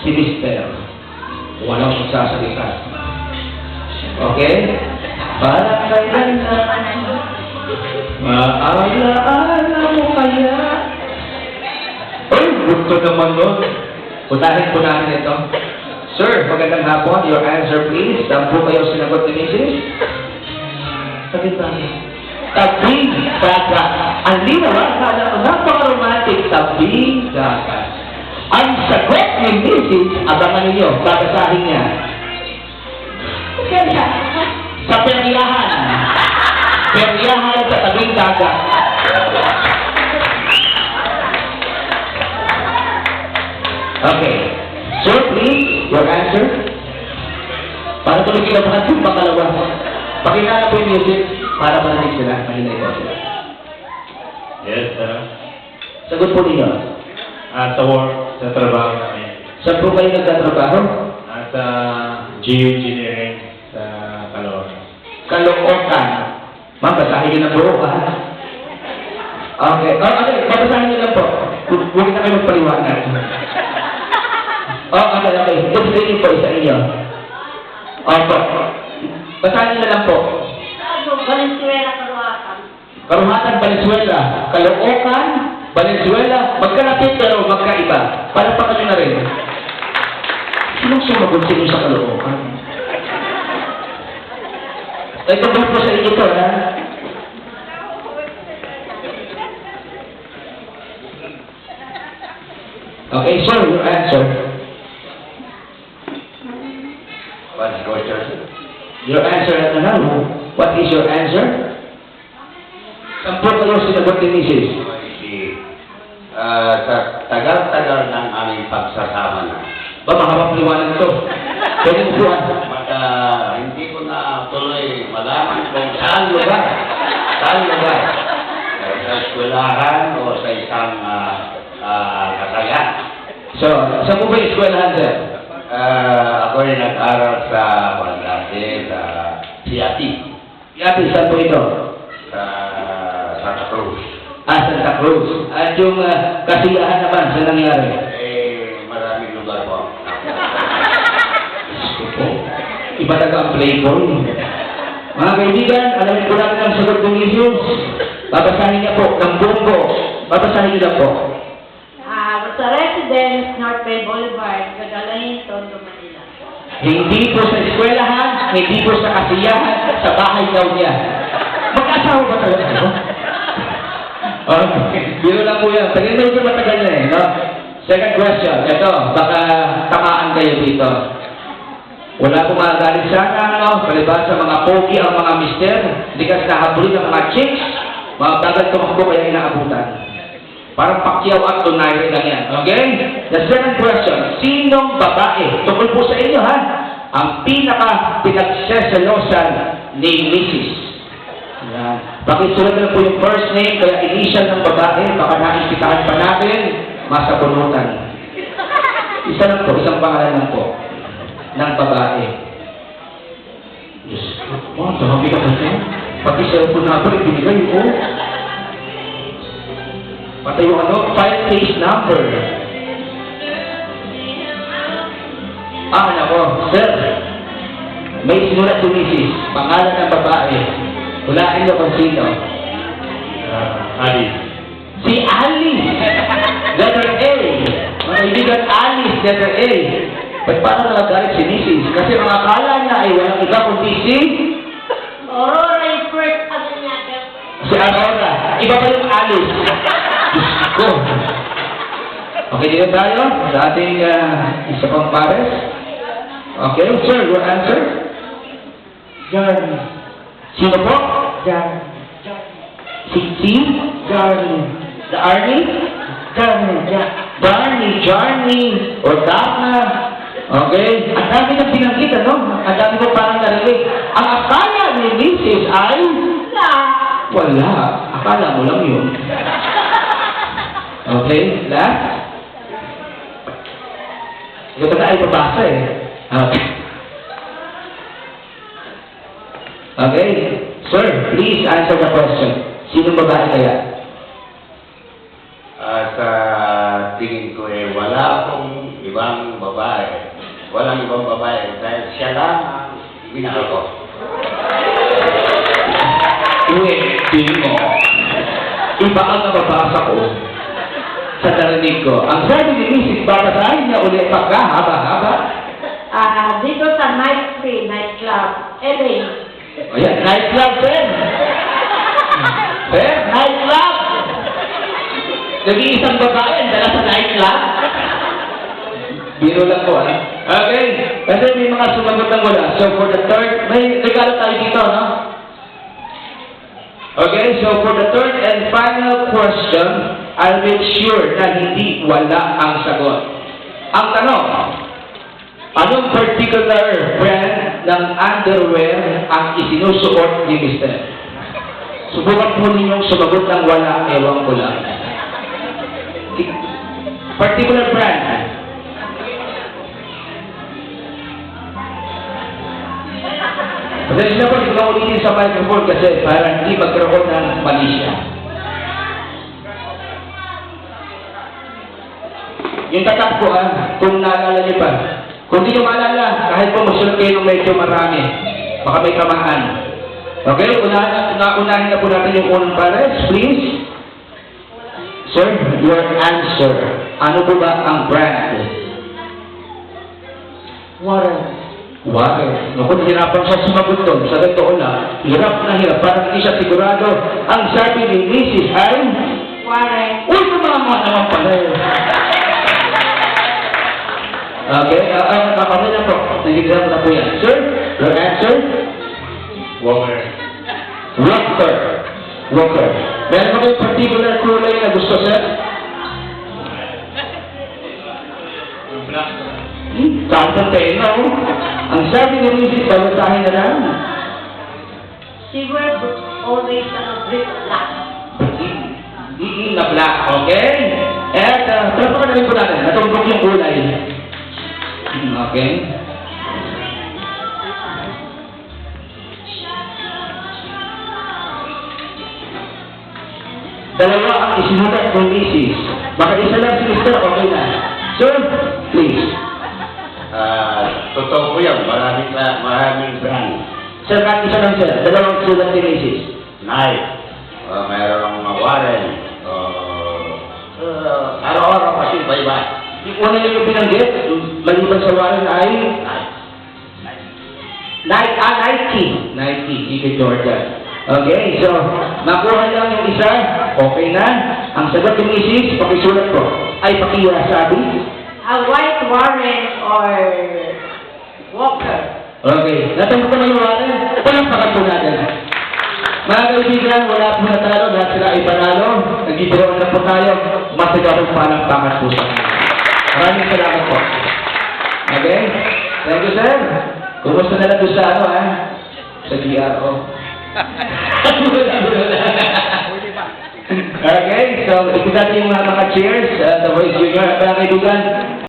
si Mister. Walang magsasalita. Okay? Para kailan na maalaala mo kaya? Ay, gusto naman nun. Putahin po natin ito. Sir, magandang hapon. Your answer, please. Saan po kayo sinagot ni Mrs.? Sabi ba? Tabing dagat. Ang linawan na napaka-romantic. Tabing dagat. Ang sagot ni Mrs. Abangan ninyo, babasahin niya. Sa peryahan. Peryahan sa tabing dagat. Okay. Sir, please, your answer. Para tuloy kinabahan yung pangalawa. Pakilala po yung music para marinig sila. Mahinay po sila. Yes, sir. Sagot po ninyo. Sa work, sa trabaho namin. Saan po kayo nagtatrabaho? Sa geoengineering sa Caloocan. Caloocan. Ma'am, basahin niyo ng buo, ha? Okay. Okay, babasahin niyo lang po. Huwag na kayo magpaliwanag. Okay. Ibigay po isa inyo. Okay. Basahin niyo lang po. Valenzuela, Caloocan. Karuhatan, Valenzuela. Caloocan, Valenzuela. Magkalapit pero magkaiba. Palapakan niyo na rin. Sinong sumagot sino sa Caloocan? Ito ba po sa inyo to, ha? Okay, sir, your answer. What's your answer? Your answer at ano? What is your answer? Saan po kayo sinagot ni Mrs.? Sa tagal-tagal ng aming pagsasama na. Ba, mahabang liwanag ito. Pwede mo buwan. Hindi ko na tuloy malaman kung saan lugar. Saan lugar. Sa eskwelahan o sa isang kasayan. So, saan po ba yung eskwelahan, sir? Ako ay nag-aral sa Bandate, sa Siati, Yati, saan po ito? sa Santa Cruz. Santa Cruz. At yung kasiyahan naman, saan nangyari? Maraming lugar po. Iba na ang playboy. Mga kaibigan, alamin po natin ang sagot ng Jesus. Babasahin niya po, ng bunggo. Babasahin niyo na po. Sa residence, North Bay Boulevard, Gagalain, Tondo, Manila. Hindi po sa eskwelahan, hindi po sa kasiyahan, sa bahay daw niya. Mag-asawa ba talaga kayo? Okay. Biro lang po yan. Tagin medyo matagal na eh, no? Second question. Ito, baka tamaan kayo dito. Wala po magagalit sana, no? Palibasa sa mga pogi ang mga mister, hindi kasi nahabulin ang mga chicks, mga tagal tumakbo kaya inaabutan. Parang Pacquiao at Donaire lang yan. Okay? The second question. Sinong babae? Tungkol po sa inyo, ha? Ang pinaka-pinagseselosan ni Mrs. Yan. Pakisulat na po yung first name, kaya initial ng babae, baka naispitahan pa natin, masabunutan. Isa lang po, isang pangalan lang po, ng babae. Diyos ko, dami ka kasi. Pati cellphone na ako, ibinigay ko. Pati yung file case number. Nako, sir. May sinulat si Mrs. Pangalan ng babae. Hulaan niyo kung sino. Alice. Si Alice. Letter A. Mga kaibigan, Alice, letter A. Ba't parang nagagalit si Mrs.? Kasi mga akala niya ay walang iba kundi si Aurora yung first ano niya. si Aurora. Iba pa yung Alice. Diyos ko. Okay, dito tayo sa ating isa pang pares. Okay, sir, your answer? Johnny. Sino po? Johnny. Si Johnny. The Army? Johnny. Or Daphna. Okay? Ang dami ng pinanggit, ano? Ang dami ko parang narinig. Ang akala ni Mrs. ay wala. Akala mo lang yun. Okay? Last? Ito na ay pabasa eh. Okay. Okay? Sir, please answer the question. Sino babae kaya? Sa tingin ko wala akong ibang walang babae. Walang ibang babae dahil siya lang ang minahal ko. Pwede mo. Iba ang nababasa ko sa narinig ko. Ang sabi ni Mrs. Babasahin niya ulit pagkahaba-haba. Dito sa Night Free, Nightclub, LA. Ayan, nightclub, sir. Sir, nightclub. Nag-iisang babae, ang dala sa nightclub. Biro lang po, ha? Okay. Kasi may mga sumagot ng wala. So, for the third, may regalo tayo dito, no? Okay, so for the third and final question, I'll make sure na hindi wala ang sagot. Ang tanong, anong particular brand ng underwear ang isinusuot ni Mr.? Subukan po ninyong sumagot ng wala, ewan ko lang. Particular brand. Pasensya na po, hindi ko ulitin sa microphone kasi para hindi magkaroon ng mali siya. Yung tatak po, kung naalala niyo pa. Kung hindi niyo maalala, kahit po masulat kayo ng medyo marami, baka may kamaan. Okay, unahin na po natin yung unang pares, please. Sir, your answer. Ano po ba ang brand? Water. Water. Naku, nahirapan siya sumagot doon. Sa totoo lang, hirap na hirap. Parang hindi siya sigurado. Ang sabi ni Mrs. ay, Warren. uy, tumama naman pala yun. Okay, kami na po. Nagigilap na po yan. Sir, your answer? Walker. Walker. Walker. Meron ba yung particular kulay na gusto, sir? Black. Kapag tayo na, oh. Ang sabi ni Mrs. babasahin na lang. She wears always brick black. Na black, okay? At, trapakan na rin po natin. Natumbok yung kulay. Okay? Dalawa ang isinulat ng Mrs. Baka isa lang si Mr. Okay na. Sir, please. Totoo po yan. Maraming brand. Sir, kahit isa lang sir. Dalawang sulat ni Mrs. Night. Mayroong Warren. Araw-araw kasi iba-iba. Yung una niyo yung binanggit, maliban sa Warren ay Night. Nike, Ike Jordan. Okay, so, nakuha lang yung isa, okay na. Ang sagot ni Mrs., pakisulat ko, ay pakisabi. A white Warren or Walker. Okay, natanggap ko na yung Warren, palampakan po natin. Mga kaibigan, wala po natalo, lahat sila ay panalo. Nag-ibigay na po tayo, masigarong palampakan po sa kanila. Maraming salamat po. Okay? Thank you, sir. Kumusta na lang doon sa ano, ha? Sa GRO. Okay, so ikutan yung mga cheers. The voice junior, mga kaibigan.